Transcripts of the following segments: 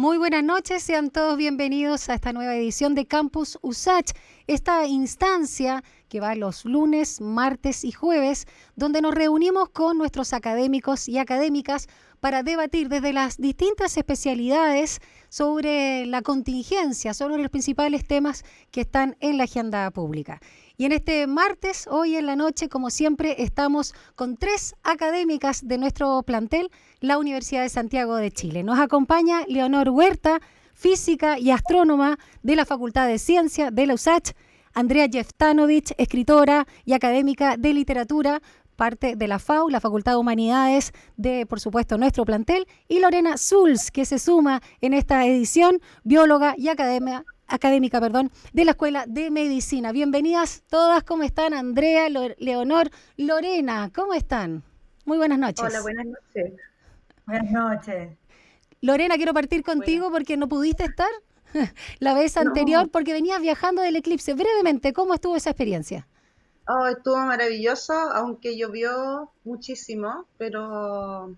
Muy buenas noches, sean todos bienvenidos a esta nueva edición de Campus USACH, esta instancia que va los lunes, martes y jueves, donde nos reunimos con nuestros académicos y académicas para debatir desde las distintas especialidades sobre la contingencia, sobre los principales temas que están en la agenda pública. Y en este martes, hoy en la noche, como siempre, estamos con 3 académicas de nuestro plantel, la Universidad de Santiago de Chile. Nos acompaña Leonor Huerta, física y astrónoma de la Facultad de Ciencia de la USACH, Andrea Jeftanovich, escritora y académica de literatura, parte de la FAU, la Facultad de Humanidades de, por supuesto, nuestro plantel, y Lorena Sulz, que se suma en esta edición, bióloga y académica de la Escuela de Medicina. Bienvenidas todas, ¿cómo están? Andrea, Leonor, Lorena, ¿cómo están? Muy buenas Hola, noches. buenas noches. Buenas noches. Lorena, quiero partir Bueno, contigo porque no pudiste estar la vez anterior no, porque venías viajando del eclipse. Brevemente, ¿cómo estuvo esa experiencia? estuvo maravilloso, aunque llovió muchísimo, pero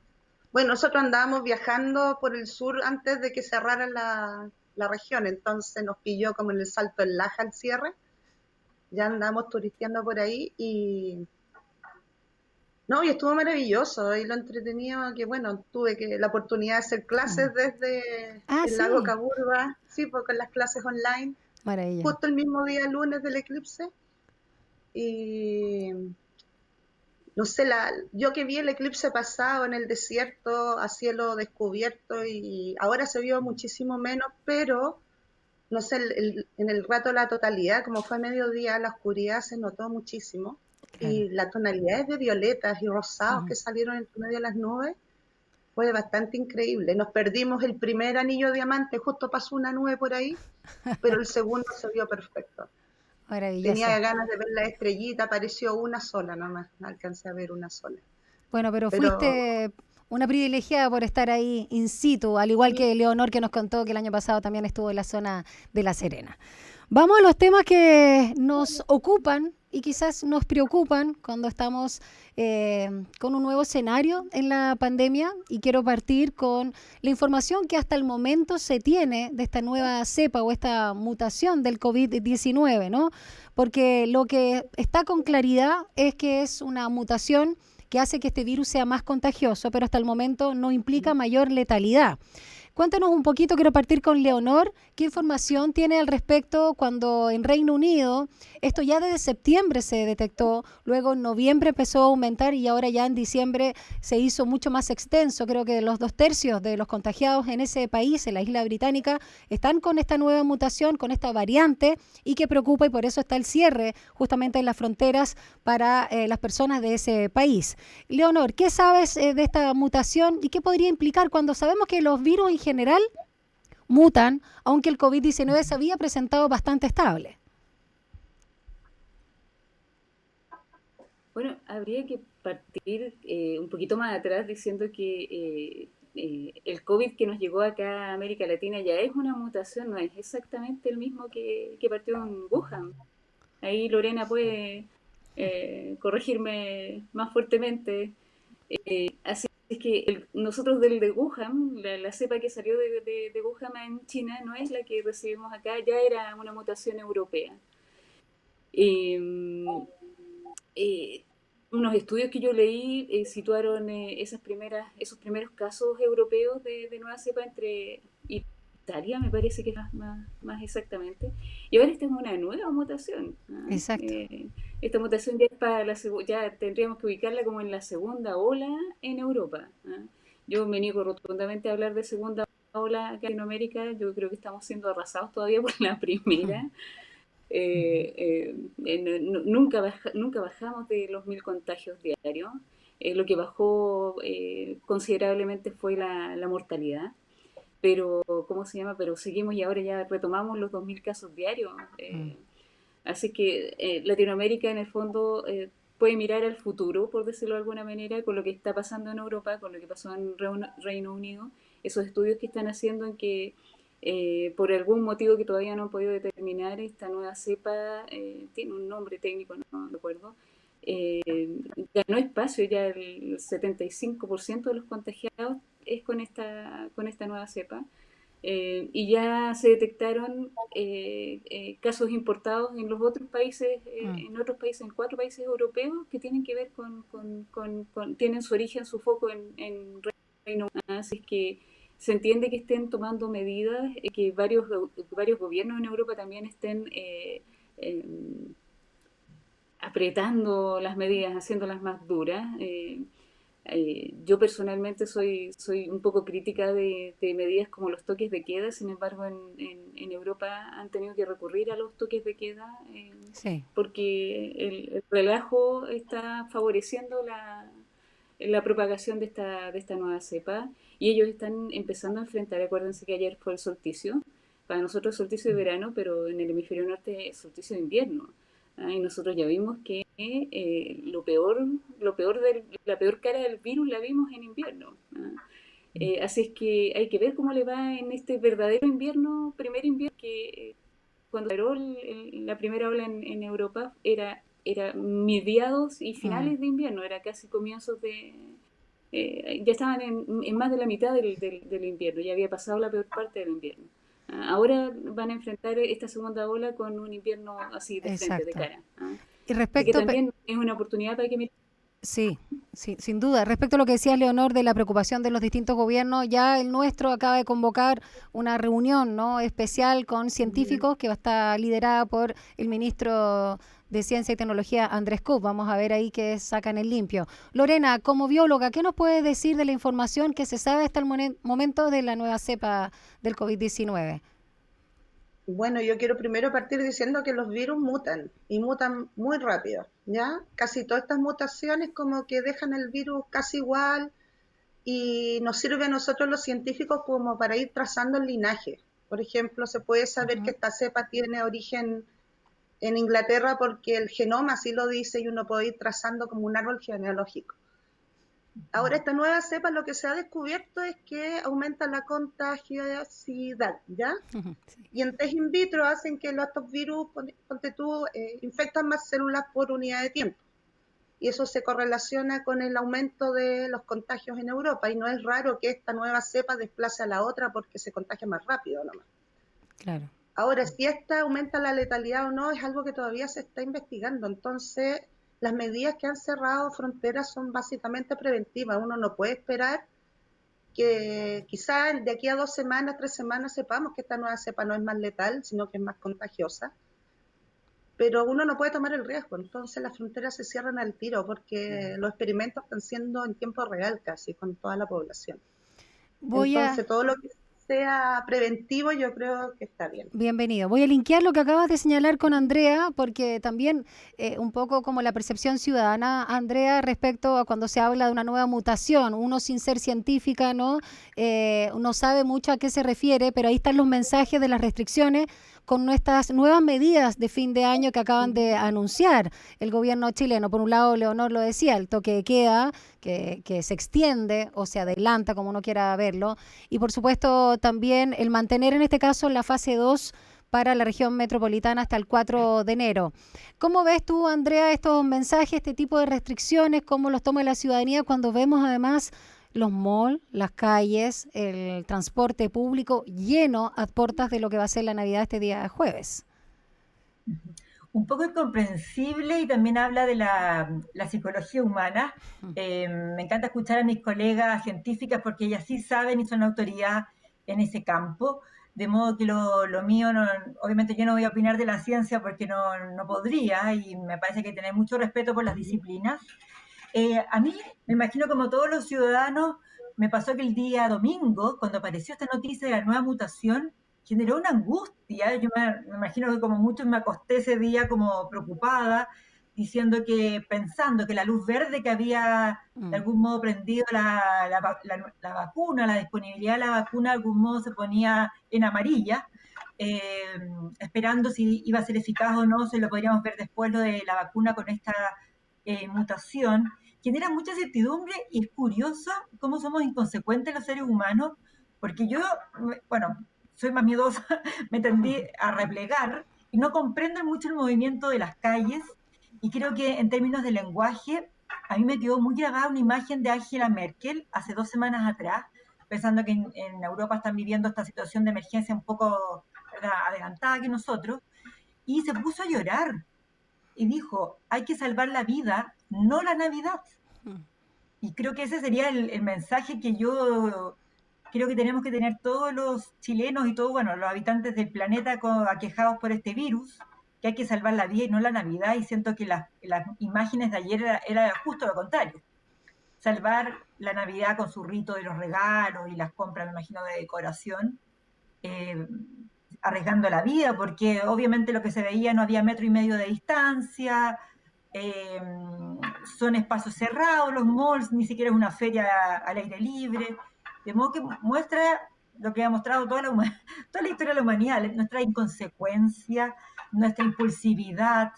bueno, nosotros andábamos viajando por el sur antes de que cerrara la región, entonces nos pilló como en el Salto del Laja al cierre, ya andamos turisteando por ahí y no, y estuvo maravilloso, y lo entretenido que bueno, tuve que la oportunidad de hacer clases desde Ah, el lago sí, Caburba, sí, porque con las clases online, maravilla. justo el mismo día lunes del eclipse. Y no sé, yo que vi el eclipse pasado en el desierto a cielo descubierto y ahora se vio muchísimo menos, pero no sé, en el rato de la totalidad, como fue a mediodía, la oscuridad se notó muchísimo Claro. y las tonalidades de violetas y rosados Ujú. que salieron entre medio de las nubes fue bastante increíble. Nos perdimos el primer anillo diamante, justo pasó una nube por ahí, pero el segundo se vio perfecto. Maravilloso. Tenía ganas de ver la estrellita, apareció una sola nomás, no alcancé a ver una sola. Bueno, pero Pero fuiste una privilegiada por estar ahí in situ, al igual sí, que Leonor, que nos contó que el año pasado también estuvo en la zona de La Serena. Vamos a los temas que nos ocupan y quizás nos preocupan cuando estamos con un nuevo escenario en la pandemia, y quiero partir con la información que hasta el momento se tiene de esta nueva cepa o esta mutación del COVID-19, ¿no? Porque lo que está con claridad es que es una mutación que hace que este virus sea más contagioso, pero hasta el momento no implica mayor letalidad. Cuéntanos un poquito, quiero partir con Leonor, ¿qué información tiene al respecto cuando en Reino Unido, esto ya desde septiembre se detectó, luego en noviembre empezó a aumentar y ahora ya en diciembre se hizo mucho más extenso? Creo que los 2/3 de los contagiados en ese país, en la isla británica, están con esta nueva mutación, con esta variante, y que preocupa, y por eso está el cierre justamente en las fronteras para las personas de ese país. Leonor, ¿qué sabes de esta mutación y qué podría implicar cuando sabemos que los virus en general mutan, aunque el COVID-19 se había presentado bastante estable? Bueno, habría que partir un poquito más atrás diciendo que el COVID que nos llegó acá a América Latina ya es una mutación, no es exactamente el mismo que partió en Wuhan. Ahí Lorena puede corregirme más fuertemente. Así es que nosotros del de Wuhan, la cepa que salió de Wuhan en China, no es la que recibimos acá, ya era una mutación europea. Eh, eh, Unos estudios que yo leí situaron esos primeros casos europeos de nueva cepa entre Italia, me parece que es más exactamente, y ahora esta es una nueva mutación. ¿Ah? Exacto. Esta mutación ya es para ya tendríamos que ubicarla como en la segunda ola en Europa. ¿Ah? Yo me niego rotundamente a hablar de segunda ola acá en Latinoamérica, yo creo que estamos siendo arrasados todavía por la primera. Nunca bajamos de los 1.000 contagios diarios. Lo que bajó considerablemente fue la mortalidad, pero ¿cómo se llama? Pero seguimos y ahora ya retomamos los 2.000 casos diarios. Así que Latinoamérica en el fondo puede mirar al futuro, por decirlo de alguna manera, con lo que está pasando en Europa, con lo que pasó en Reino Unido, esos estudios que están haciendo en que por algún motivo que todavía no han podido determinar, esta nueva cepa, tiene un nombre técnico, no recuerdo, ganó espacio, ya el 75% de los contagiados es con esta nueva cepa. y ya se detectaron casos importados en los otros países, en 4 países europeos que tienen que ver tienen su origen, su foco en Reino Unido. Así es que se entiende que estén tomando medidas, que varios gobiernos en Europa también estén apretando las medidas, haciéndolas más duras. Yo personalmente soy un poco crítica de medidas como los toques de queda. Sin embargo, en Europa han tenido que recurrir a los toques de queda Sí. porque el relajo está favoreciendo la propagación de esta nueva cepa, y ellos están empezando a enfrentar. Acuérdense que ayer fue el solsticio, para nosotros es solsticio de verano, pero en el hemisferio norte es solsticio de invierno. Y nosotros ya vimos que la peor cara del virus la vimos en invierno. Así es que hay que ver cómo le va en este verdadero invierno, primer invierno, que cuando paró la primera ola en Europa era mediados y Mm. finales de invierno, era casi comienzos ya estaban en más de la mitad del invierno, ya había pasado la peor parte del invierno. Ahora van a enfrentar esta segunda ola con un invierno así de frente, de Exacto. cara. Y Así que respecto, también es una oportunidad para que miren. sí, sí, sin duda. Respecto a lo que decía Leonor de la preocupación de los distintos gobiernos, ya el nuestro acaba de convocar una reunión, ¿no?, especial con científicos que va a estar liderada por el ministro de Ciencia y Tecnología, Andrés Kuhn. Vamos a ver ahí qué sacan el limpio. Lorena, como bióloga, ¿qué nos puede decir de la información que se sabe hasta el momento de la nueva cepa del COVID-19? Bueno, yo quiero primero partir diciendo que los virus mutan y mutan muy rápido, ¿ya? Casi todas estas mutaciones como que dejan el virus casi igual y nos sirve a nosotros los científicos como para ir trazando el linaje. Por ejemplo, se puede saber que Ujú. esta cepa tiene origen en Inglaterra porque el genoma así lo dice y uno puede ir trazando como un árbol genealógico. Ahora, esta nueva cepa lo que se ha descubierto es que aumenta la contagiosidad, ¿ya? Sí. Y en test in vitro hacen que estos virus, ponte tú, infectan más células por unidad de tiempo. Y eso se correlaciona con el aumento de los contagios en Europa. Y no es raro que esta nueva cepa desplace a la otra porque se contagia más rápido nomás. Claro. Ahora, si esta aumenta la letalidad o no, es algo que todavía se está investigando. Entonces, las medidas que han cerrado fronteras son básicamente preventivas. Uno no puede esperar que quizás de aquí a 2 semanas, 3 semanas, sepamos que esta nueva cepa no es más letal, sino que es más contagiosa. Pero uno no puede tomar el riesgo, entonces las fronteras se cierran al tiro porque los experimentos están siendo en tiempo real casi con toda la población. Voy a Entonces todo lo que sea preventivo yo creo que está bien. Bienvenido. Voy a linkear lo que acabas de señalar con Andrea, porque también un poco como la percepción ciudadana, Andrea, respecto a cuando se habla de una nueva mutación, uno sin ser científica, ¿no? No sabe mucho a qué se refiere, pero ahí están los mensajes de las restricciones con nuestras nuevas medidas de fin de año que acaban de anunciar el gobierno chileno. Por un lado, Leonor lo decía, el toque de queda, que se extiende o se adelanta, como uno quiera verlo, y por supuesto también el mantener en este caso la fase 2 para la región metropolitana hasta el 4 de enero. ¿Cómo ves tú, Andrea, estos mensajes, este tipo de restricciones, cómo los toma la ciudadanía cuando vemos además los malls, las calles, el transporte público lleno a puertas de lo que va a ser la Navidad este día jueves? Un poco incomprensible y también habla de la psicología humana. Me encanta escuchar a mis colegas científicas porque ellas sí saben y son autoridad en ese campo, de modo que lo mío, no, obviamente yo no voy a opinar de la ciencia porque no podría, y me parece que hay que tener mucho respeto por las disciplinas. A mí, me imagino como todos los ciudadanos, me pasó que el día domingo, cuando apareció esta noticia de la nueva mutación, generó una angustia. Yo me imagino que como muchos me acosté ese día como preocupada, pensando que la luz verde que había de algún modo prendido la vacuna, la disponibilidad de la vacuna de algún modo se ponía en amarilla, esperando si iba a ser eficaz o no, se lo podríamos ver después lo de la vacuna con esta mutación. Genera mucha incertidumbre y es curioso cómo somos inconsecuentes los seres humanos, porque yo, bueno, soy más miedosa, me tendí a replegar y no comprendo mucho el movimiento de las calles, y creo que en términos de lenguaje, a mí me quedó muy grabada una imagen de Angela Merkel hace 2 semanas atrás, pensando que en Europa están viviendo esta situación de emergencia un poco, ¿verdad?, adelantada que nosotros, y se puso a llorar y dijo, hay que salvar la vida, no la Navidad. Y creo que ese sería el mensaje que yo creo que tenemos que tener todos los chilenos y todos, bueno, los habitantes del planeta aquejados por este virus, que hay que salvar la vida y no la Navidad, y siento que las imágenes de ayer era justo lo contrario. Salvar la Navidad con su rito de los regalos y las compras, me imagino, de decoración, eh, arriesgando la vida, porque obviamente lo que se veía no había 1,5 metros de distancia, eh, son espacios cerrados, los malls, ni siquiera es una feria al aire libre, de modo que muestra lo que ha mostrado toda toda la historia de la humanidad, nuestra inconsecuencia, nuestra impulsividad,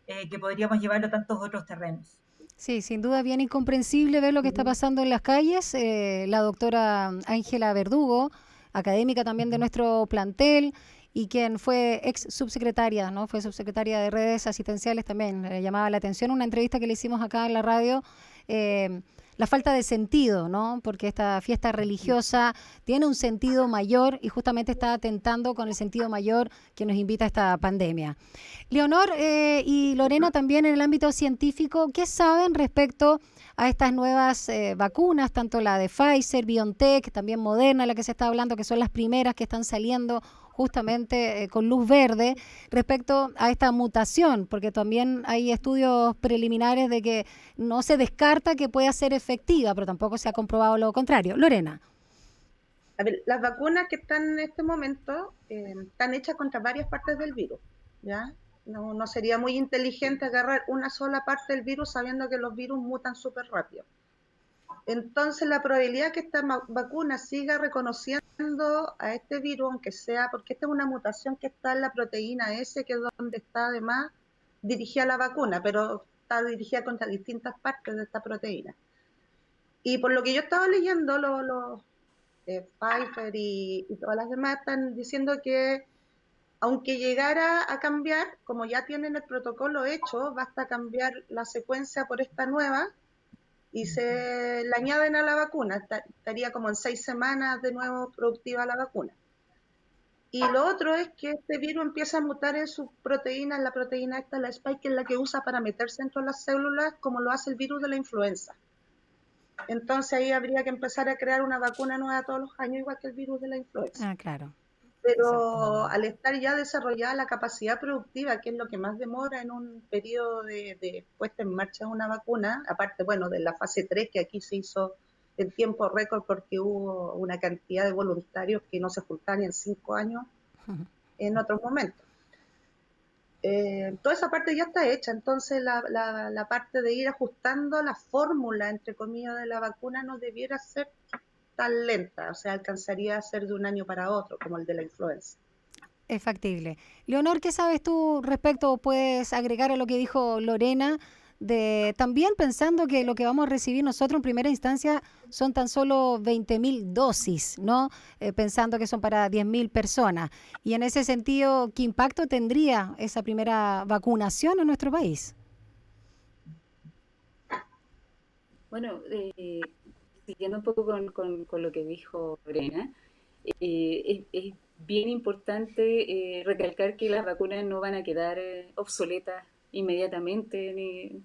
que podríamos llevarlo a tantos otros terrenos. Sí, sin duda bien incomprensible ver lo que está pasando en las calles. La doctora Ángela Verdugo, académica también de nuestro plantel y quien fue ex subsecretaria, ¿no? Fue subsecretaria de redes asistenciales también. Le llamaba la atención una entrevista que le hicimos acá en la radio, la falta de sentido, ¿no? Porque esta fiesta religiosa tiene un sentido mayor y justamente está atentando con el sentido mayor que nos invita a esta pandemia. Leonor y Lorena, también en el ámbito científico, ¿qué saben respecto a estas nuevas vacunas, tanto la de Pfizer, BioNTech, también Moderna, la que se está hablando, que son las primeras que están saliendo justamente con luz verde, respecto a esta mutación? Porque también hay estudios preliminares de que no se descarta que pueda ser efectiva, pero tampoco se ha comprobado lo contrario. Lorena. A ver, las vacunas que están en este momento están hechas contra varias partes del virus, ¿ya? No sería muy inteligente agarrar una sola parte del virus sabiendo que los virus mutan súper rápido. Entonces, la probabilidad que esta vacuna siga reconociendo a este virus, aunque sea, porque esta es una mutación que está en la proteína S, que es donde está además dirigida la vacuna, pero está dirigida contra distintas partes de esta proteína. Y por lo que yo estaba leyendo, los Pfizer y todas las demás están diciendo que aunque llegara a cambiar, como ya tienen el protocolo hecho, basta cambiar la secuencia por esta nueva y se la añaden a la vacuna. Estaría como en 6 semanas de nuevo productiva la vacuna. Y lo otro es que este virus empieza a mutar en sus proteínas, la proteína esta, la spike, que es la que usa para meterse dentro de las células, como lo hace el virus de la influenza. Entonces ahí habría que empezar a crear una vacuna nueva todos los años, igual que el virus de la influenza. Ah, claro. Pero al estar ya desarrollada la capacidad productiva, que es lo que más demora en un periodo de puesta en marcha de una vacuna, aparte, bueno, de la fase 3, que aquí se hizo en tiempo récord porque hubo una cantidad de voluntarios que no se juntaban en 5 años en otros momentos. Toda esa parte ya está hecha, entonces la parte de ir ajustando la fórmula, entre comillas, de la vacuna no debiera ser tan lenta, o sea, alcanzaría a ser de un año para otro, como el de la influenza. Es factible. Leonor, ¿qué sabes tú respecto, puedes agregar a lo que dijo Lorena, de también pensando que lo que vamos a recibir nosotros en primera instancia son tan solo 20.000 dosis, ¿no? Pensando que son para 10.000 personas. Y en ese sentido, ¿qué impacto tendría esa primera vacunación en nuestro país? Bueno, siguiendo un poco con lo que dijo Lorena, es bien importante recalcar que las vacunas no van a quedar obsoletas inmediatamente,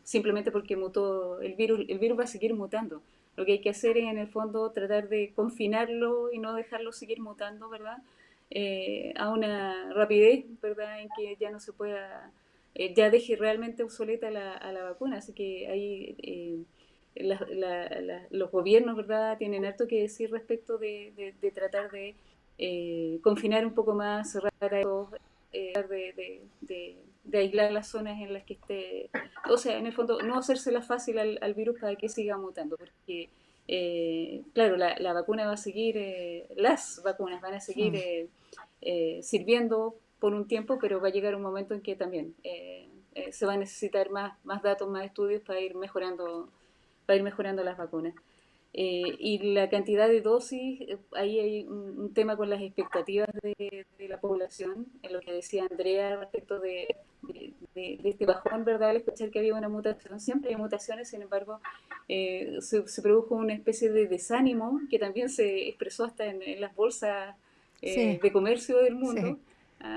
simplemente porque mutó el virus va a seguir mutando. Lo que hay que hacer es, en el fondo, tratar de confinarlo y no dejarlo seguir mutando, ¿verdad? A una rapidez, ¿verdad? En que ya no se pueda, ya deje realmente obsoleta a la vacuna. Así que ahí los gobiernos, ¿verdad?, tienen harto que decir respecto de tratar de confinar un poco más, cerrar de aislar las zonas en las que esté, o sea, en el fondo, no hacérsela fácil al virus para que siga mutando, porque claro, la vacuna va a seguir, las vacunas van a seguir sirviendo por un tiempo, pero va a llegar un momento en que también se va a necesitar más datos, más estudios para ir mejorando las vacunas. Y la cantidad de dosis, ahí hay un tema con las expectativas de la población, en lo que decía Andrea respecto de de este bajón, ¿verdad? Al escuchar que había una mutación. Siempre hay mutaciones, sin embargo, se produjo una especie de desánimo que también se expresó hasta en las bolsas Sí, de comercio del sí. mundo,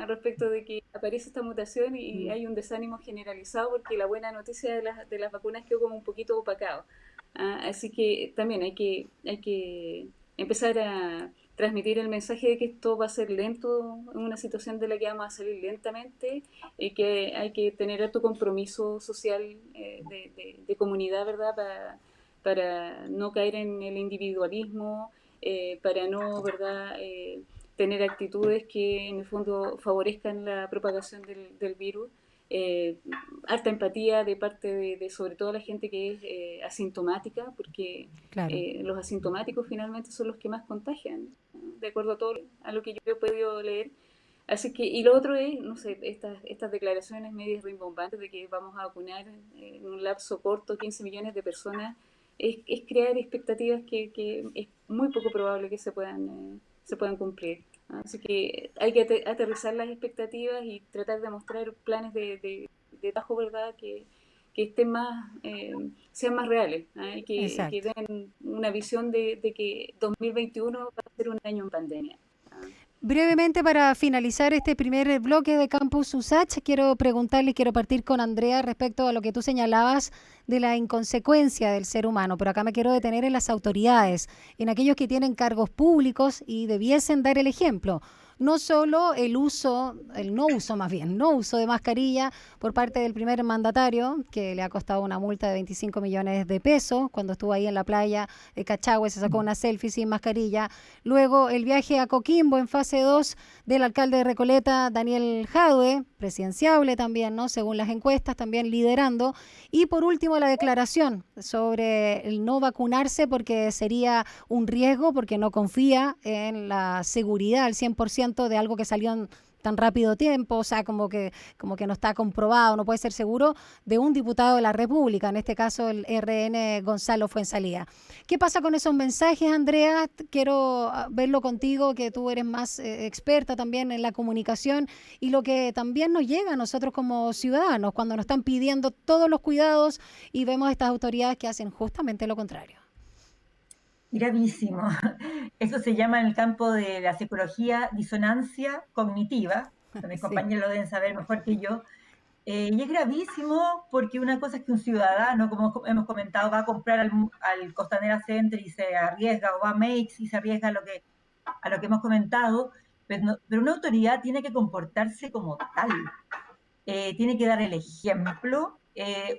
respecto de que aparece esta mutación y hay un desánimo generalizado porque la buena noticia de las vacunas quedó como un poquito opacado. Así que también hay que empezar a transmitir el mensaje de que esto va a ser lento, en una situación de la que vamos a salir lentamente y que hay que tener alto compromiso social de comunidad, ¿verdad? Para no caer en el individualismo, para no, ¿verdad? Tener actitudes que en el fondo favorezcan la propagación del virus. Eh, Harta empatía de parte de sobre todo la gente que es asintomática, porque Claro. los asintomáticos finalmente son los que más contagian, ¿no? De acuerdo a todo a lo que yo he podido leer. Así que, y lo otro es, no sé, estas declaraciones medias rimbombantes de que vamos a vacunar en un lapso corto 15 millones de personas, es crear expectativas que es muy poco probable que se puedan cumplir. Así que hay que aterrizar las expectativas y tratar de mostrar planes de trabajo, ¿verdad? Que estén más, sean más reales, ¿ah? Que Exacto. den una visión de que 2021 va a ser un año en pandemia. ¿Ah? Brevemente, para finalizar este primer bloque de Campus USACH, quiero preguntarle, quiero partir con Andrea respecto a lo que tú señalabas de la inconsecuencia del ser humano, pero acá me quiero detener en las autoridades, en aquellos que tienen cargos públicos y debiesen dar el ejemplo. No solo el uso, el no uso más bien, no uso de mascarilla por parte del primer mandatario, que le ha costado una multa de 25 millones de pesos cuando estuvo ahí en la playa de Cachagüe, se sacó una selfie sin mascarilla. Luego el viaje a Coquimbo en fase 2 del alcalde de Recoleta, Daniel Jadue, presidenciable también, ¿no? Según las encuestas, también liderando. Y por último, la declaración sobre el no vacunarse porque sería un riesgo, porque no confía en la seguridad al 100% de algo que salió en tan rápido tiempo, o sea, como que no está comprobado, no puede ser seguro, de un diputado de la República, en este caso el RN Gonzalo Fuenzalía. ¿Qué pasa con esos mensajes, Andrea? Quiero verlo contigo, que tú eres más experta también en la comunicación y lo que también nos llega a nosotros como ciudadanos cuando nos están pidiendo todos los cuidados y vemos estas autoridades que hacen justamente lo contrario. Gravísimo. Eso se llama en el campo de la psicología disonancia cognitiva. Mis Sí. compañeros lo deben saber mejor que yo. Y es gravísimo porque una cosa es que un ciudadano, como hemos comentado, va a comprar al Costanera Center y se arriesga, o va a Makes y se arriesga a lo que hemos comentado, pero una autoridad tiene que comportarse como tal. Tiene que dar el ejemplo.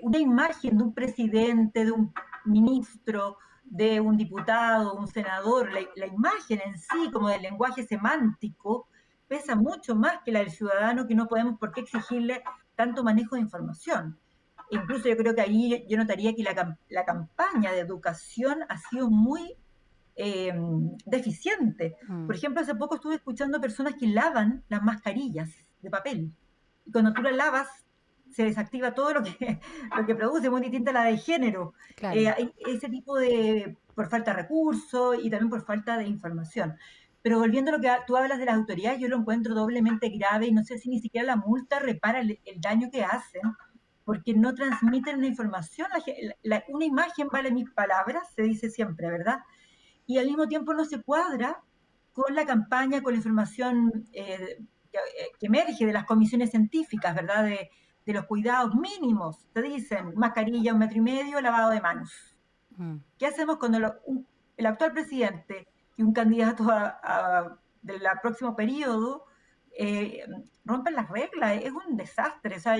Una imagen de un presidente, de un ministro, de un diputado, un senador, la imagen en sí, como del lenguaje semántico, pesa mucho más que la del ciudadano, que no podemos por qué exigirle tanto manejo de información. Incluso yo creo que ahí yo notaría que la campaña de educación ha sido muy deficiente. Por ejemplo, hace poco estuve escuchando personas que lavan las mascarillas de papel. Y cuando tú las lavas, se desactiva todo lo que produce, muy distinta a la de género. Claro. Hay ese tipo de, por falta de recursos y también por falta de información. Pero volviendo a lo que tú hablas de las autoridades, yo lo encuentro doblemente grave y no sé si ni siquiera la multa repara el daño que hacen, porque no transmiten una información. Una imagen vale mil palabras, se dice siempre, ¿verdad? Y al mismo tiempo no se cuadra con la campaña, con la información que emerge de las comisiones científicas, ¿verdad? De los cuidados mínimos. Te dicen mascarilla, 1,5 metros, lavado de manos. ¿Qué hacemos cuando el actual presidente y un candidato del próximo periodo rompen las reglas? Es un desastre. O sea,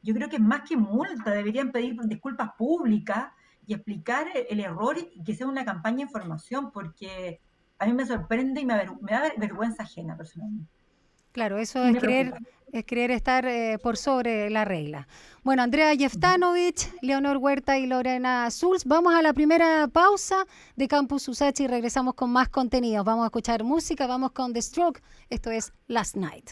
yo creo que más que multa, deberían pedir disculpas públicas y explicar el error y que sea una campaña de información, porque a mí me sorprende y me da vergüenza ajena personalmente. Claro, eso Y me preocupa. es querer estar por sobre la regla. Bueno, Andrea Jeftanovich, Leonor Huerta y Lorena Schulz, vamos a la primera pausa de Campus Usachi y regresamos con más contenidos. Vamos a escuchar música, vamos con The Stroke, esto es Last Night.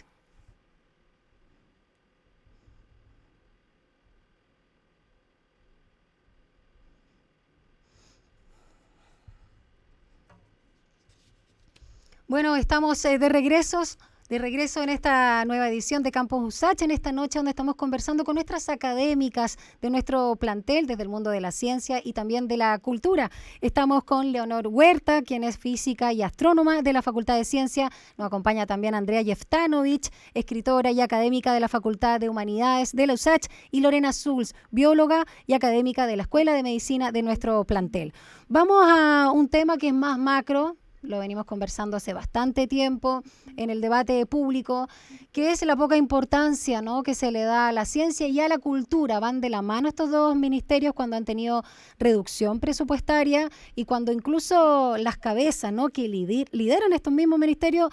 Bueno, estamos de regresos De regreso en esta nueva edición de Campus USACH, en esta noche donde estamos conversando con nuestras académicas de nuestro plantel desde el mundo de la ciencia y también de la cultura. Estamos con Leonor Huerta, quien es física y astrónoma de la Facultad de Ciencia. Nos acompaña también Andrea Jeftanovich, escritora y académica de la Facultad de Humanidades de la USACH, y Lorena Sulz, bióloga y académica de la Escuela de Medicina de nuestro plantel. Vamos a un tema que es más macro. Lo venimos conversando hace bastante tiempo en el debate público, que es la poca importancia, ¿no?, que se le da a la ciencia y a la cultura. Van de la mano estos dos ministerios cuando han tenido reducción presupuestaria y cuando incluso las cabezas, ¿no?, que lideran estos mismos ministerios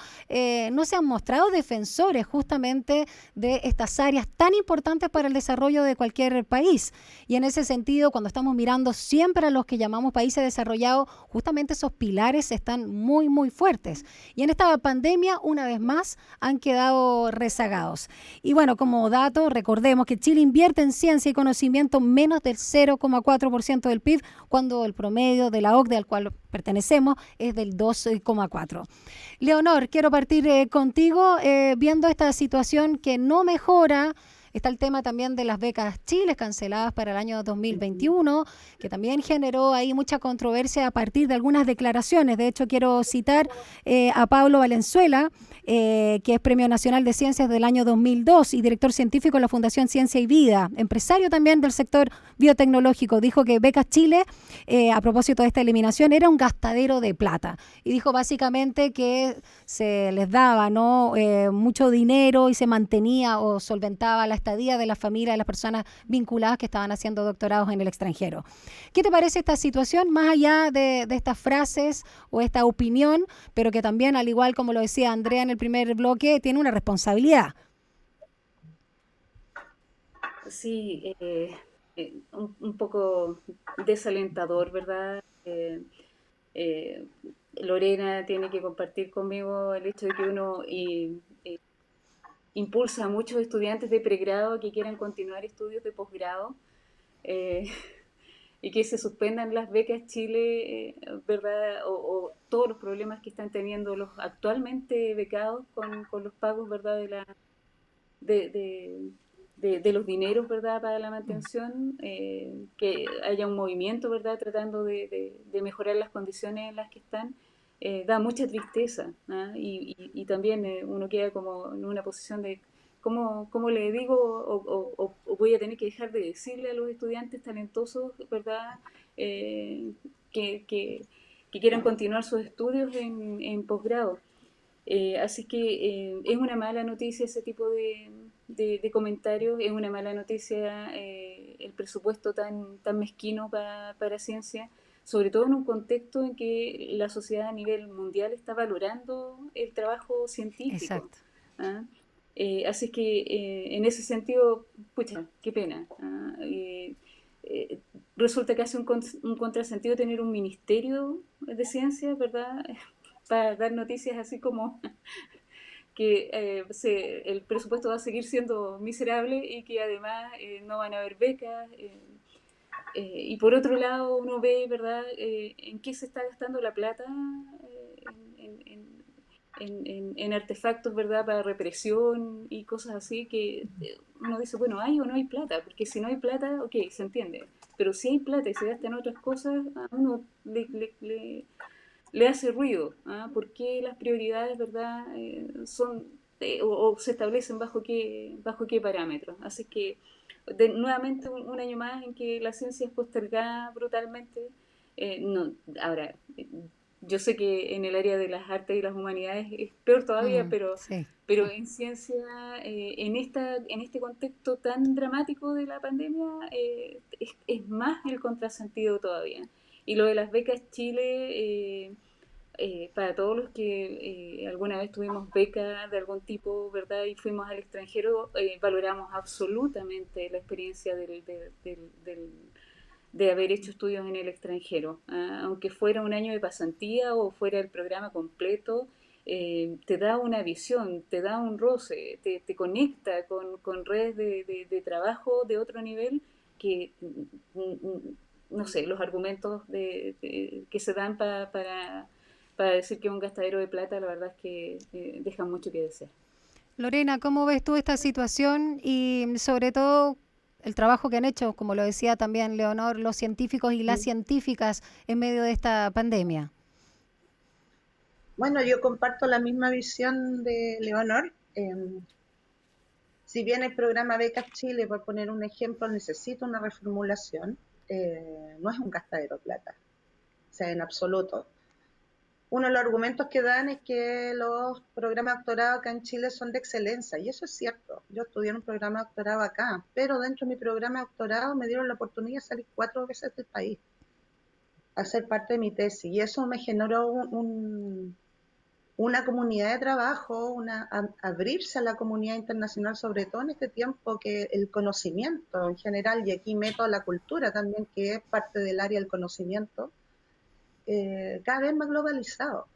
no se han mostrado defensores justamente de estas áreas tan importantes para el desarrollo de cualquier país. Y en ese sentido, cuando estamos mirando siempre a los que llamamos países desarrollados, justamente esos pilares están muy, muy fuertes. Y en esta pandemia, una vez más, han quedado rezagados. Y bueno, como dato, recordemos que Chile invierte en ciencia y conocimiento menos del 0,4% del PIB, cuando el promedio de la OCDE, al cual pertenecemos, es del 2,4%. Leonor, quiero partir contigo, viendo esta situación que no mejora. Está el tema también de las becas Chile canceladas para el año 2021, que también generó ahí mucha controversia a partir de algunas declaraciones. De hecho, quiero citar a Pablo Valenzuela, que es Premio Nacional de Ciencias del año 2002 y director científico de la Fundación Ciencia y Vida, empresario también del sector biotecnológico. Dijo que Becas Chile, a propósito de esta eliminación, era un gastadero de plata. Y dijo básicamente que se les daba, ¿no?, mucho dinero y se mantenía o solventaba la estadía de la familia de las personas vinculadas que estaban haciendo doctorados en el extranjero. ¿Qué te parece esta situación, más allá de estas frases o esta opinión, pero que también, al igual como lo decía Andrea en el primer bloque, tiene una responsabilidad? Sí, un poco desalentador, ¿verdad? Lorena tiene que compartir conmigo el hecho de que uno impulsa a muchos estudiantes de pregrado que quieran continuar estudios de posgrado, eh, y que se suspendan las becas Chile, ¿verdad? O todos los problemas que están teniendo los actualmente becados con los pagos, ¿verdad?, de, de los dineros, ¿verdad?, para la mantención, que haya un movimiento, ¿verdad?, tratando de mejorar las condiciones en las que están. Da mucha tristeza, ¿ah? Y también uno queda como en una posición de cómo le digo o voy a tener que dejar de decirle a los estudiantes talentosos, ¿verdad?, que quieran continuar sus estudios en posgrado. Así que es una mala noticia ese tipo de comentarios, es una mala noticia el presupuesto tan mezquino para ciencia, sobre todo en un contexto en que la sociedad a nivel mundial está valorando el trabajo científico. Exacto. ¿Ah? Así que en ese sentido, pucha, qué pena. ¿Ah? Resulta que hace un contrasentido tener un ministerio de ciencia, ¿verdad?, para dar noticias así como que el presupuesto va a seguir siendo miserable y que además no van a haber becas. Y por otro lado uno ve, ¿verdad?, en qué se está gastando la plata, en artefactos, ¿verdad?, para represión y cosas así, que uno dice, bueno, ¿hay o no hay plata? Porque si no hay plata, ok, se entiende, pero si hay plata y se gasta en otras cosas, a uno le hace ruido. ¿Ah? ¿Por qué las prioridades, verdad, son o se establecen bajo qué parámetros? Así que nuevamente un año más en que la ciencia es postergada brutalmente. No, ahora, yo sé que en el área de las artes y las humanidades es peor todavía, Sí. pero en ciencia, en este contexto tan dramático de la pandemia, es más el contrasentido todavía. Y lo de las becas Chile, para todos los que alguna vez tuvimos becas de algún tipo, ¿verdad?, y fuimos al extranjero, valoramos absolutamente la experiencia de haber hecho estudios en el extranjero. Aunque fuera un año de pasantía o fuera el programa completo, te da una visión, te da un roce, te conecta con redes de trabajo de otro nivel que, no sé, los argumentos que se dan para para decir que es un gastadero de plata, la verdad es que deja mucho que desear. Lorena, ¿cómo ves tú esta situación y sobre todo el trabajo que han hecho, como lo decía también Leonor, los científicos y las científicas en medio de esta pandemia? Bueno, yo comparto la misma visión de Leonor. Si bien el programa Becas Chile, por poner un ejemplo, necesita una reformulación, no es un gastadero de plata, o sea, en absoluto. Uno de los argumentos que dan es que los programas de doctorado acá en Chile son de excelencia, y eso es cierto. Yo estudié en un programa de doctorado acá, pero dentro de mi programa de doctorado me dieron la oportunidad de salir 4 veces del país a ser parte de mi tesis, y eso me generó una comunidad de trabajo, abrirse a la comunidad internacional, sobre todo en este tiempo que el conocimiento en general, y aquí meto la cultura también, que es parte del área del conocimiento, cada vez más globalizado.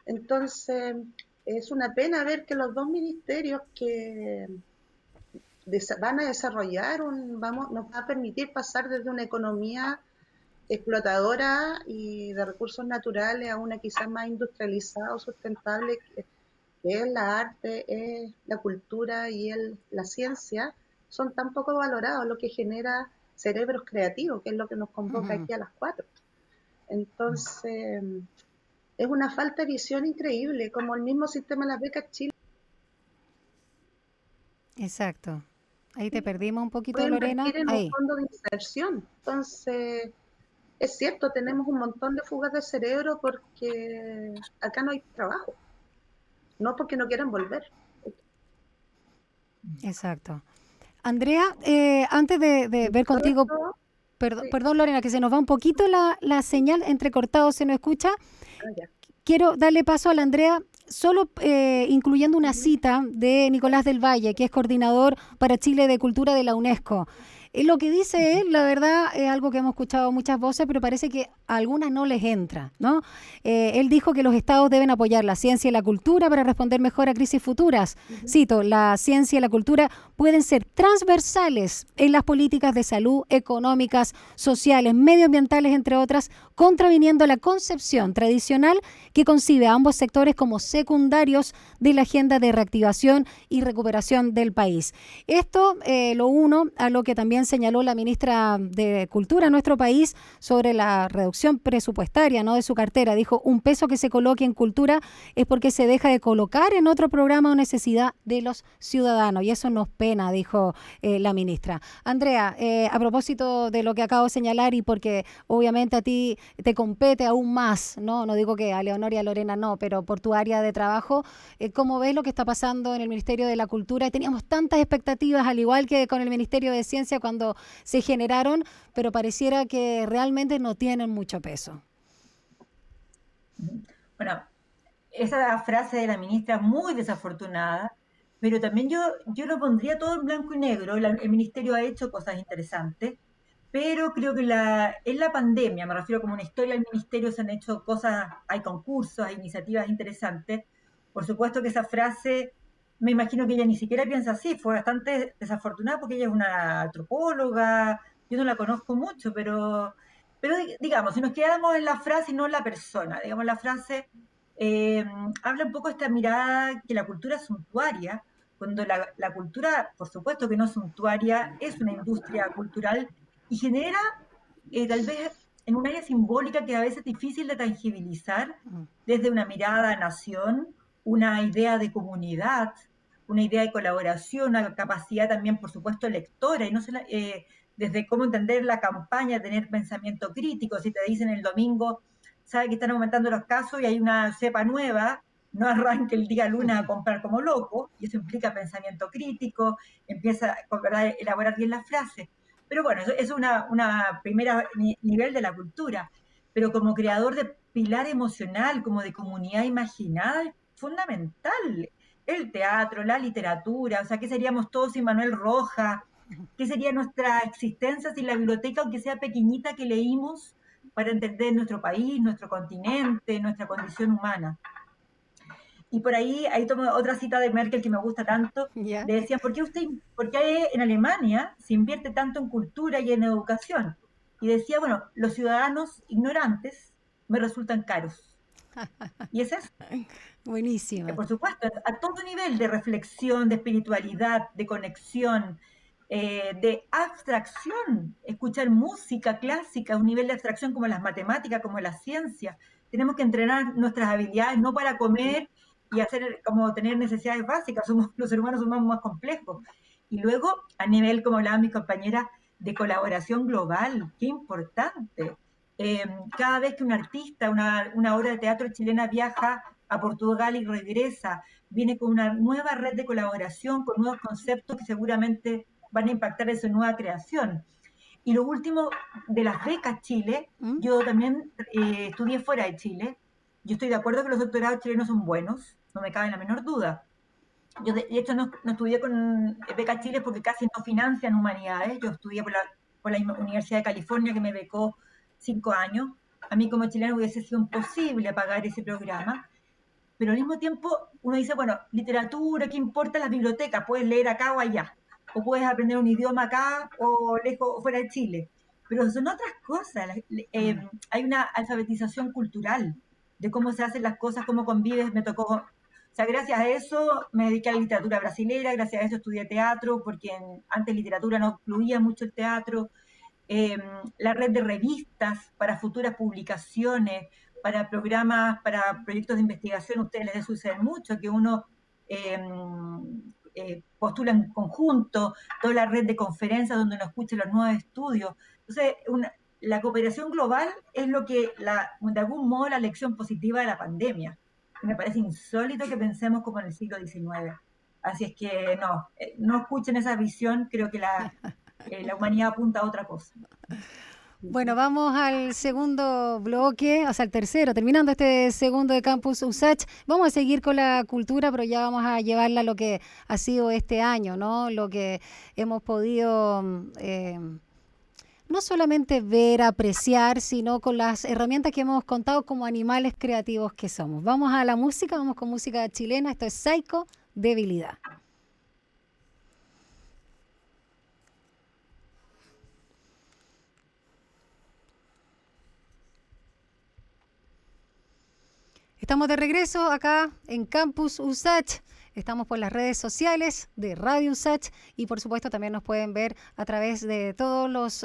Entonces, es una pena ver que los 2 ministerios que van a desarrollar, nos va a permitir pasar desde una economía explotadora y de recursos naturales a una quizás más industrializada o sustentable, que es la arte, es la cultura y la ciencia, son tan poco valorados, lo que genera cerebros creativos, que es lo que nos convoca aquí a las 4. Entonces, es una falta de visión increíble, como el mismo sistema de las becas Chile. Exacto. Ahí te perdimos un poquito, Puede Lorena. invertir en un Ahí. fondo de inserción. Entonces, es cierto, tenemos un montón de fugas de cerebro porque acá no hay trabajo, no porque no quieran volver. Exacto. Andrea, antes de ver Todo contigo, esto, sí. perdón Lorena, que se nos va un poquito la señal, entrecortado se nos escucha. Ya. Quiero darle paso a la Andrea, solo incluyendo una cita de Nicolás del Valle, que es coordinador para Chile de Cultura de la UNESCO. Lo que dice él, la verdad, es algo que hemos escuchado muchas voces, pero parece que a algunas no les entra, ¿no? Él dijo que los estados deben apoyar la ciencia y la cultura para responder mejor a crisis futuras. Cito, la ciencia y la cultura pueden ser transversales en las políticas de salud, económicas, sociales, medioambientales, entre otras, contraviniendo la concepción tradicional que concibe a ambos sectores como secundarios de la agenda de reactivación y recuperación del país. Esto lo uno a lo que también señaló la ministra de Cultura en nuestro país sobre la reducción presupuestaria, ¿no?, de su cartera. Dijo, un peso que se coloque en cultura es porque se deja de colocar en otro programa o necesidad de los ciudadanos, y eso nos pena, dijo la ministra. Andrea, a propósito de lo que acabo de señalar, y porque obviamente a ti te compete aún más, no digo que a Leonor y a Lorena no, pero por tu área de trabajo, ¿cómo ves lo que está pasando en el Ministerio de la Cultura? Teníamos tantas expectativas, al igual que con el Ministerio de Ciencia cuando se generaron, pero pareciera que realmente no tienen mucho peso. Bueno, esa frase de la ministra muy desafortunada, pero también yo lo pondría todo en blanco y negro. El ministerio ha hecho cosas interesantes, pero creo que en la pandemia, me refiero como una historia del ministerio, se han hecho cosas, hay concursos, hay iniciativas interesantes. Por supuesto que esa frase, me imagino que ella ni siquiera piensa así, fue bastante desafortunada porque ella es una antropóloga, yo no la conozco mucho, pero digamos, si nos quedamos en la frase y no en la persona, digamos, la frase habla un poco de esta mirada que la cultura es suntuaria, cuando la cultura, por supuesto que no es suntuaria, es una industria cultural y genera tal vez en un área simbólica que a veces es difícil de tangibilizar desde una mirada a nación, una idea de comunidad, una idea de colaboración, una capacidad también, por supuesto, lectora, y no desde cómo entender la campaña, tener pensamiento crítico. Si te dicen el domingo, sabe que están aumentando los casos y hay una cepa nueva, no arranque el día luna a comprar como loco, y eso implica pensamiento crítico, empieza a elaborar bien las frases. Pero bueno, eso es una primera nivel de la cultura, pero como creador de pilar emocional, como de comunidad imaginada, es fundamental. El teatro, la literatura, o sea, ¿qué seríamos todos sin Manuel Rojas? ¿Qué sería nuestra existencia sin la biblioteca, aunque sea pequeñita, que leímos para entender nuestro país, nuestro continente, nuestra condición humana? Y por ahí tomo otra cita de Merkel que me gusta tanto. ¿Ya? Le decían, por qué en Alemania se invierte tanto en cultura y en educación? Y decía, bueno, los ciudadanos ignorantes me resultan caros. Y ese es, Buenísima. por supuesto, a todo nivel de reflexión, de espiritualidad, de conexión, de abstracción, escuchar música clásica, un nivel de abstracción como las matemáticas, como las ciencias. Tenemos que entrenar nuestras habilidades no para comer y hacer como tener necesidades básicas, somos, los seres humanos somos más complejos. Y luego, a nivel, como hablaban mis compañeras, de colaboración global, qué importante. Eh, Cada vez que un artista, una obra de teatro chilena viaja a Portugal y regresa, viene con una nueva red de colaboración, con nuevos conceptos que seguramente van a impactar en su nueva creación. Y lo último, de las becas Chile, ¿Mm? yo también estudié fuera de Chile. Yo estoy de acuerdo que los doctorados chilenos son buenos, no me cabe la menor duda. Yo de hecho no estudié con becas Chile porque casi no financian humanidades. Yo estudié por la Universidad de California que me becó 5 años. A mí como chileno hubiese sido imposible pagar ese programa, pero al mismo tiempo uno dice, bueno, literatura, ¿qué importa las bibliotecas? Puedes leer acá o allá, o puedes aprender un idioma acá o lejos, fuera de Chile. Pero son otras cosas. Hay una alfabetización cultural de cómo se hacen las cosas, cómo convives. Me tocó, o sea, gracias a eso me dediqué a la literatura brasilera, gracias a eso estudié teatro, porque antes literatura no incluía mucho el teatro. eh, la red de revistas para futuras publicaciones, para programas, para proyectos de investigación, a ustedes les debe suceder mucho, que uno eh, postula en conjunto, toda la red de conferencias donde uno escucha los nuevos estudios. Entonces, la cooperación global es lo que, de algún modo, la lección positiva de la pandemia. Me parece insólito que pensemos como en el siglo XIX. Así es que no escuchen esa visión, creo que la humanidad apunta a otra cosa. Bueno, vamos al segundo bloque, o sea, el tercero, terminando este segundo de Campus USACH. Vamos a seguir con la cultura, pero ya vamos a llevarla a lo que ha sido este año, ¿no? Lo que hemos podido no solamente ver, apreciar, sino con las herramientas que hemos contado como animales creativos que somos. Vamos a la música, vamos con música chilena. Esto es Psycho, Debilidad. Estamos de regreso acá en Campus USACH. Estamos por las redes sociales de Radio USACH y por supuesto también nos pueden ver a través de todos los,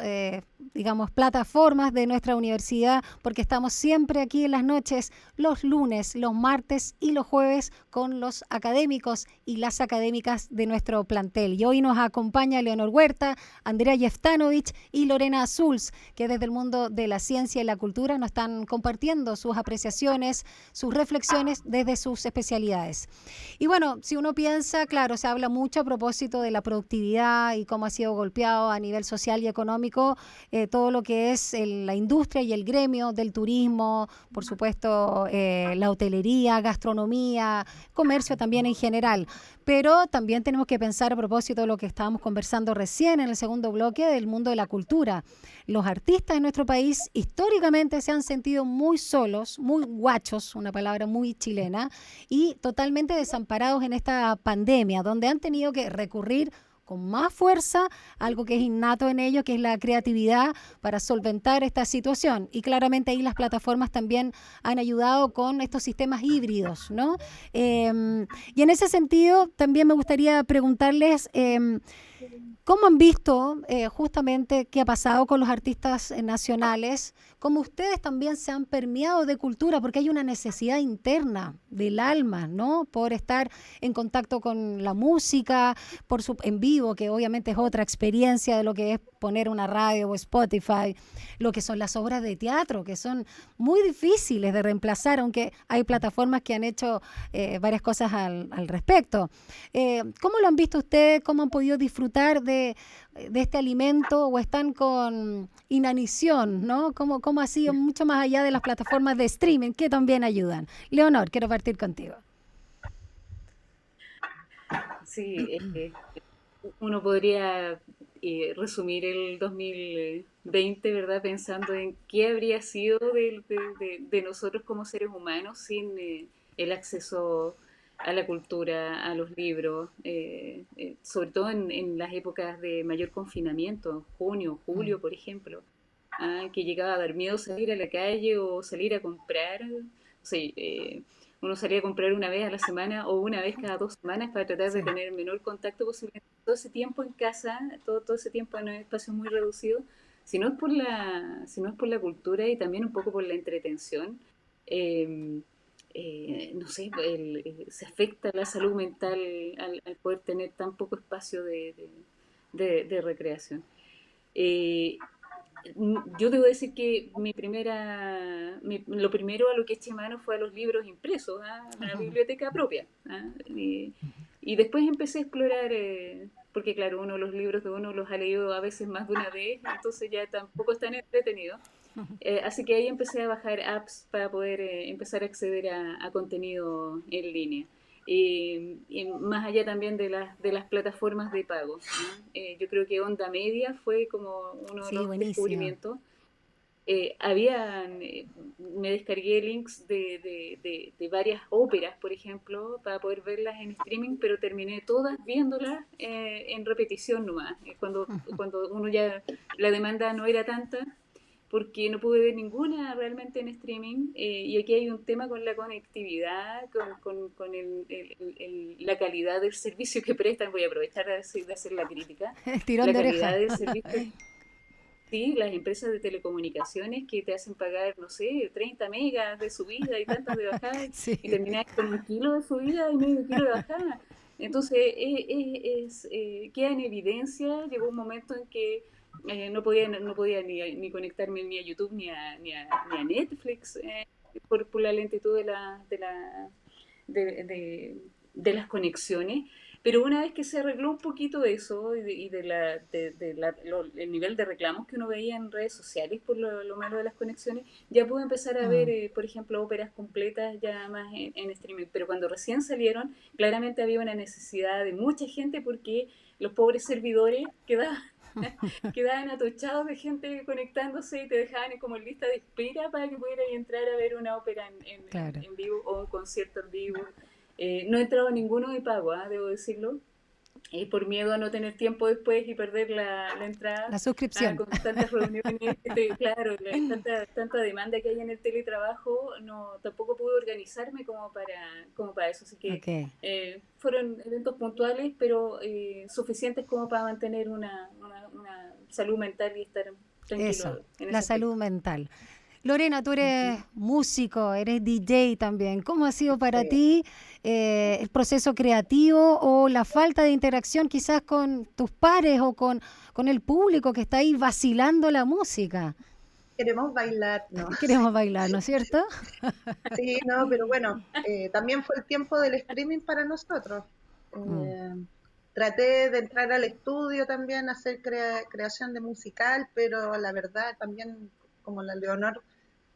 digamos, plataformas de nuestra universidad, porque estamos siempre aquí en las noches, los lunes, los martes y los jueves con los académicos y las académicas de nuestro plantel. Y hoy nos acompaña Leonor Huerta, Andrea Jeftanovich y Lorena Azuls, que desde el mundo de la ciencia y la cultura nos están compartiendo sus apreciaciones, sus reflexiones desde sus especialidades. Y bueno, si uno piensa, claro, se habla mucho a propósito de la productividad y cómo ha sido golpeado a nivel social y económico todo lo que es la industria y el gremio del turismo, por supuesto la hotelería, gastronomía, comercio también en general. Pero también tenemos que pensar a propósito de lo que estábamos conversando recién en el segundo bloque del mundo de la cultura. Los artistas en nuestro país históricamente se han sentido muy solos, muy guachos, una palabra muy chilena, y totalmente desamparados en esta pandemia, donde han tenido que recurrir con más fuerza algo que es innato en ellos, que es la creatividad para solventar esta situación. Y claramente ahí las plataformas también han ayudado con estos sistemas híbridos, ¿no? Y en ese sentido también me gustaría preguntarles ¿cómo han visto justamente qué ha pasado con los artistas nacionales? ¿Cómo ustedes también se han permeado de cultura? Porque hay una necesidad interna del alma, ¿no? Por estar en contacto con la música, en vivo, que obviamente es otra experiencia de lo que es poner una radio o Spotify, lo que son las obras de teatro, que son muy difíciles de reemplazar, aunque hay plataformas que han hecho varias cosas al respecto. ¿Cómo lo han visto ustedes? ¿Cómo han podido disfrutar de este alimento o están con inanición, ¿no? ¿Cómo ha sido mucho más allá de las plataformas de streaming que también ayudan? Leonor, quiero partir contigo. Sí, uno podría resumir el 2020, ¿verdad? Pensando en qué habría sido de nosotros como seres humanos sin el acceso a la cultura, a los libros, sobre todo en las épocas de mayor confinamiento, junio, julio, por ejemplo, que llegaba a dar miedo salir a la calle o salir a comprar Sí, uno salía a comprar una vez a la semana o una vez cada 2 semanas para tratar de Sí. tener el menor contacto posible. Todo ese tiempo en casa, todo ese tiempo en un espacio muy reducido, si no es por la cultura y también un poco por la entretención, eh, no sé, se afecta la salud mental al poder tener tan poco espacio de recreación. Eh, yo debo decir que lo primero a lo que eché mano fue a los libros impresos, a la Ujú. biblioteca propia. Y después empecé a explorar, porque claro, uno los libros de uno los ha leído a veces más de una vez, entonces ya tampoco es tan entretenido. Así que ahí empecé a bajar apps para poder empezar a acceder a contenido en línea. Y más allá también de las plataformas de pago, ¿no? Yo creo que Onda Media fue como uno de Sí, los buenísimo. descubrimientos. Me descargué links de varias óperas, por ejemplo, para poder verlas en streaming, pero terminé todas viéndolas en repetición nomás. Cuando uno ya, la demanda no era tanta, porque no pude ver ninguna realmente en streaming. Y aquí hay un tema con la conectividad, con la calidad del servicio que prestan. Voy a aprovechar de hacer la crítica. Tirón La de calidad oreja. del servicio. Sí, las empresas de telecomunicaciones que te hacen pagar, no sé, 30 megas de subida y tantas de bajada, Sí. y terminás con 1 kilo de subida y medio kilo de bajada. Entonces, queda en evidencia, llegó un momento en que no podía ni conectarme ni a YouTube ni a Netflix, por la lentitud de las conexiones. Pero una vez que se arregló un poquito eso el nivel de reclamos que uno veía en redes sociales por lo malo de las conexiones, ya pude empezar a ver, Mm. por ejemplo, óperas completas ya más en streaming. Pero cuando recién salieron, claramente había una necesidad de mucha gente porque los pobres servidores quedaban atochados de gente conectándose y te dejaban como en lista de espera para que pudieras entrar a ver una ópera Claro. en vivo o un concierto en vivo. No he entrado a ninguno de pago, debo decirlo, por miedo a no tener tiempo después y perder la entrada, La suscripción. con tantas reuniones, claro, tanta demanda que hay en el teletrabajo, no, tampoco pude organizarme como para eso. Así que Ok. fueron eventos puntuales, pero suficientes como para mantener una salud mental y estar Eso, tranquilo en la ese salud aspecto. mental. Lorena, tú eres Ujú. músico, eres DJ también. ¿Cómo ha sido para Sí. ti el proceso creativo o la falta de interacción quizás con tus pares o con el público que está ahí vacilando la música? Queremos bailar, ¿no? Queremos bailar, ¿no es cierto? Sí, no, pero bueno, también fue el tiempo del streaming para nosotros. Mm. Eh, Traté de entrar al estudio también, a hacer creación de musical, pero la verdad también, como la Leonor,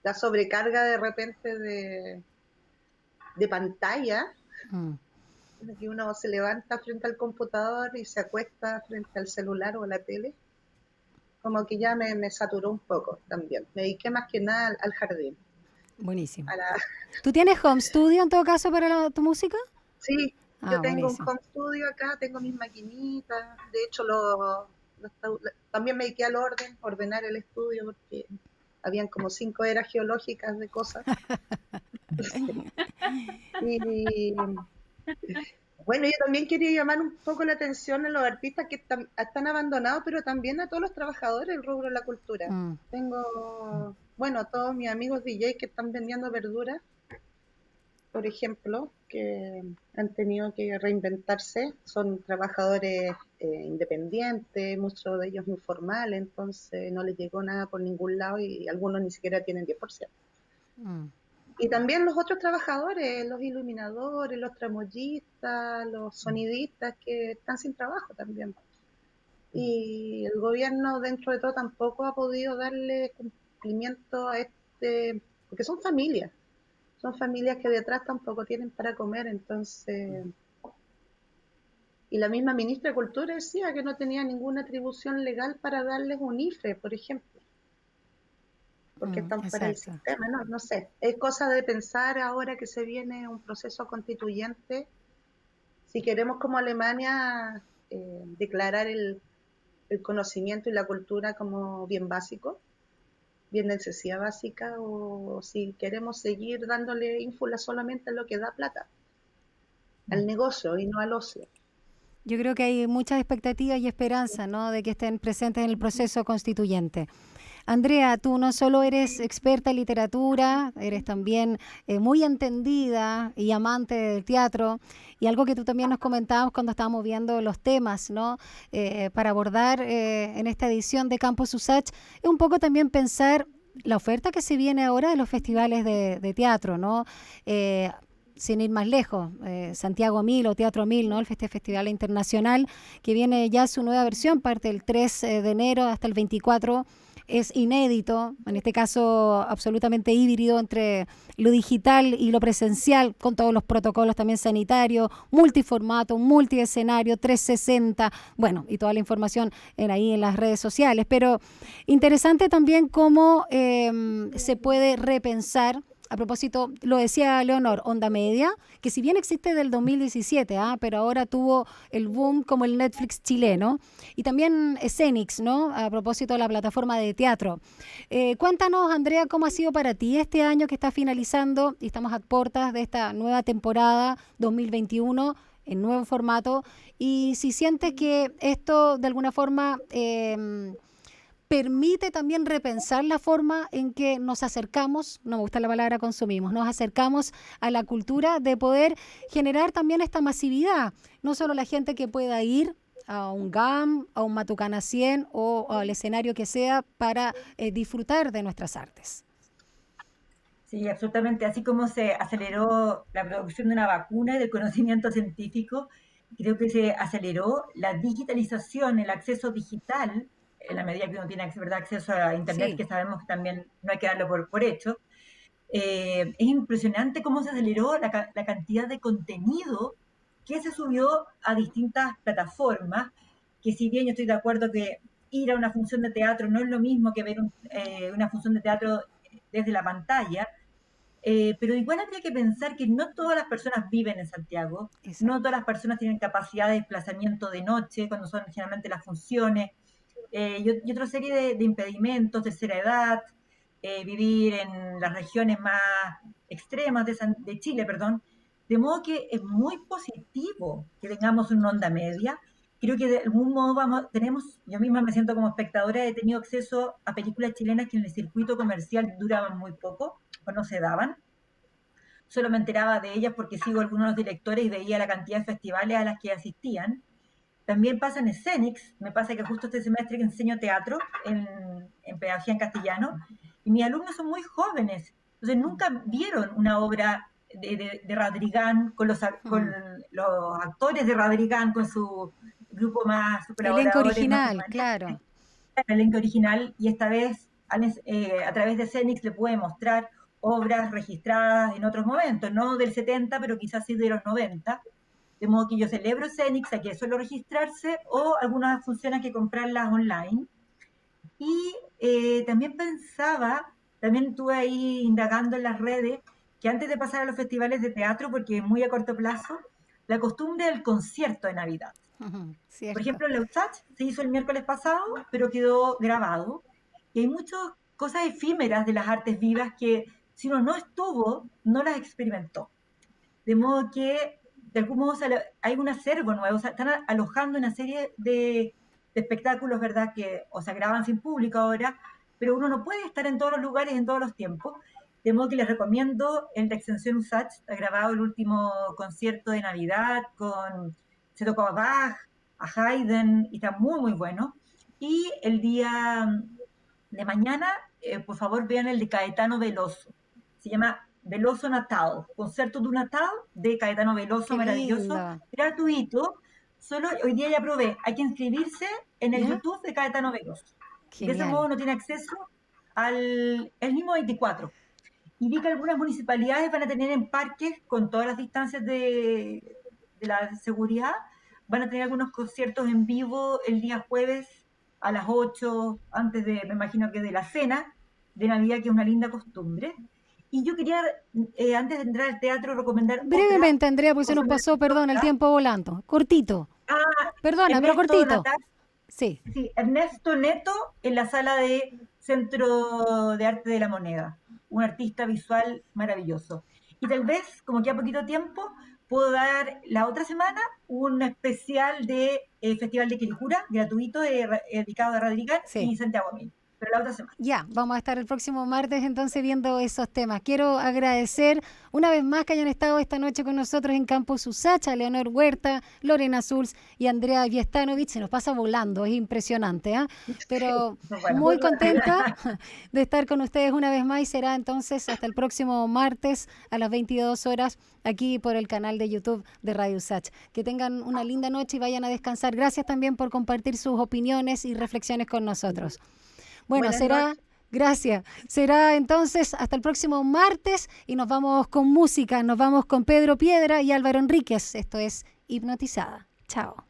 la sobrecarga de repente de pantalla, Mm. que uno se levanta frente al computador y se acuesta frente al celular o a la tele, como que ya me saturó un poco también. Me dediqué más que nada al jardín. Buenísimo. A la, ¿Tú tienes home studio en todo caso para tu música? sí, yo Ah, tengo un buenísimo. home studio acá, tengo mis maquinitas, de hecho también me dediqué al ordenar el estudio porque habían como 5 eras geológicas de cosas. Y bueno, yo también quería llamar un poco la atención a los artistas que están abandonados, pero también a todos los trabajadores del rubro de la cultura. Mm. Tengo, bueno, todos mis amigos DJ que están vendiendo verduras, por ejemplo, que han tenido que reinventarse, son trabajadores independientes, muchos de ellos informales, entonces no les llegó nada por ningún lado y algunos ni siquiera tienen 10%. Mm. Y también los otros trabajadores, los iluminadores, los tramoyistas, los sonidistas que están sin trabajo también. Y el gobierno dentro de todo tampoco ha podido darle cumplimiento a porque son familias que detrás tampoco tienen para comer, entonces, y la misma ministra de Cultura decía que no tenía ninguna atribución legal para darles un IFE, por ejemplo, porque Mm. están fuera del Exacto. sistema, no, no sé, es cosa de pensar ahora que se viene un proceso constituyente, si queremos como Alemania declarar el conocimiento y la cultura como bien básico, bien necesidad básica o si queremos seguir dándole ínfula solamente a lo que da plata, al negocio y no al ocio. Yo creo que hay muchas expectativas y esperanza, ¿no?, de que estén presentes en el proceso constituyente. Andrea, tú no solo eres experta en literatura, eres también muy entendida y amante del teatro, y algo que tú también nos comentabas cuando estábamos viendo los temas, ¿no?, para abordar en esta edición de Campus USACH, es un poco también pensar la oferta que se viene ahora de los festivales de teatro, ¿no? Sin ir más lejos, Santiago 1000 o Teatro 1000, ¿no?, el Festival Internacional, que viene ya su nueva versión, parte el 3 de enero hasta el 24, es inédito, en este caso absolutamente híbrido entre lo digital y lo presencial, con todos los protocolos también sanitarios, multiformato, multiescenario, 360, bueno, y toda la información ahí en las redes sociales, pero interesante también cómo se puede repensar. A propósito, lo decía Leonor, Onda Media, que si bien existe del 2017, pero ahora tuvo el boom como el Netflix chileno, y también Escenix, ¿no?, a propósito de la plataforma de teatro. Cuéntanos, Andrea, cómo ha sido para ti este año que está finalizando y estamos a puertas de esta nueva temporada 2021 en nuevo formato, y si sientes que esto de alguna forma permite también repensar la forma en que nos acercamos, no me gusta la palabra consumimos, nos acercamos a la cultura, de poder generar también esta masividad, no solo la gente que pueda ir a un GAM, a un Matucana 100 o al escenario que sea para disfrutar de nuestras artes. Sí, absolutamente. Así como se aceleró la producción de una vacuna y del conocimiento científico, creo que se aceleró la digitalización, el acceso digital, en la medida que uno tiene ¿verdad?, acceso a Internet, Sí. que sabemos que también no hay que darlo por hecho. Es impresionante cómo se aceleró la cantidad de contenido que se subió a distintas plataformas, que si bien yo estoy de acuerdo que ir a una función de teatro no es lo mismo que ver una función de teatro desde la pantalla, pero igual habría que pensar que no todas las personas viven en Santiago, Exacto. no todas las personas tienen capacidad de desplazamiento de noche, cuando son generalmente las funciones, y otra serie de impedimentos, tercera edad, vivir en las regiones más extremas de Chile, perdón. De modo que es muy positivo que tengamos una onda media. Creo que de algún modo yo misma me siento como espectadora, he tenido acceso a películas chilenas que en el circuito comercial duraban muy poco o no se daban. Solo me enteraba de ellas porque sigo algunos de los directores y veía la cantidad de festivales a las que asistían. También pasa en Escenix, me pasa que justo este semestre que enseño teatro en pedagogía en castellano, y mis alumnos son muy jóvenes, entonces nunca vieron una obra de Radrigán con los actores de Radrigán, con su grupo más, sus Elenco colaboradores más original, permanentes, claro. el elenco original, y esta vez a través de Escenix le puede mostrar obras registradas en otros momentos, no del 70, pero quizás sí de los 90, de modo que yo celebro Cenix, hay que solo registrarse o algunas funciones que comprarlas online. Y también también estuve ahí indagando en las redes, que antes de pasar a los festivales de teatro, porque es muy a corto plazo, la costumbre del concierto de Navidad. Por Cierto. ejemplo, el USACH se hizo el miércoles pasado, pero quedó grabado. Y hay muchas cosas efímeras de las artes vivas que si uno no estuvo, no las experimentó. De modo que, de algún modo, hay un acervo nuevo, o sea, están alojando una serie de espectáculos, ¿verdad?, que o se graban sin público ahora, pero uno no puede estar en todos los lugares en todos los tiempos. De modo que les recomiendo el de Extensión USACH, ha grabado el último concierto de Navidad se tocó a Bach, a Haydn, y está muy, muy bueno. Y el día de mañana, por favor, vean el de Caetano Veloso. Se llama Veloso Natal, Concerto du Natal de Caetano Veloso, Qué maravilloso, lindo. gratuito. Solo hoy día ya probé, hay que inscribirse en el ¿Ya? YouTube de Caetano Veloso. Y de ese modo Genial. uno tiene acceso el mismo 24. Y vi que algunas municipalidades van a tener en parques, con todas las distancias de la seguridad, van a tener algunos conciertos en vivo el día jueves a las 8, me imagino que de la cena de Navidad, que es una linda costumbre. Y yo quería, antes de entrar al teatro, recomendar otra Brevemente, Andrea, porque se nos cosa pasó, perdón, el maravillosa. tiempo volando. Cortito. Perdona, pero Ernesto cortito. Natal, Sí. sí, Ernesto Neto en la sala de Centro de Arte de la Moneda, un artista visual maravilloso. Y tal vez, como queda poquito tiempo, puedo dar la otra semana un especial de Festival de Quilicura, gratuito, dedicado a Radrigal Sí. y Santiago Mil. Pero la otra semana. Ya, vamos a estar el próximo martes entonces viendo esos temas. Quiero agradecer una vez más que hayan estado esta noche con nosotros en Campus Usacha, Leonor Huerta, Lorena Zulz y Andrea Viestanovich. Se nos pasa volando, es impresionante, ¿eh? Pero Bueno, muy contenta de estar con ustedes una vez más y será entonces hasta el próximo martes a las 22 horas aquí por el canal de YouTube de Radio Usach. Que tengan una linda noche y vayan a descansar. Gracias también por compartir sus opiniones y reflexiones con nosotros. Bueno, Buenas gracias. Será entonces hasta el próximo martes y nos vamos con música. Nos vamos con Pedro Piedra y Álvaro Enríquez. Esto es Hipnotizada. Chao.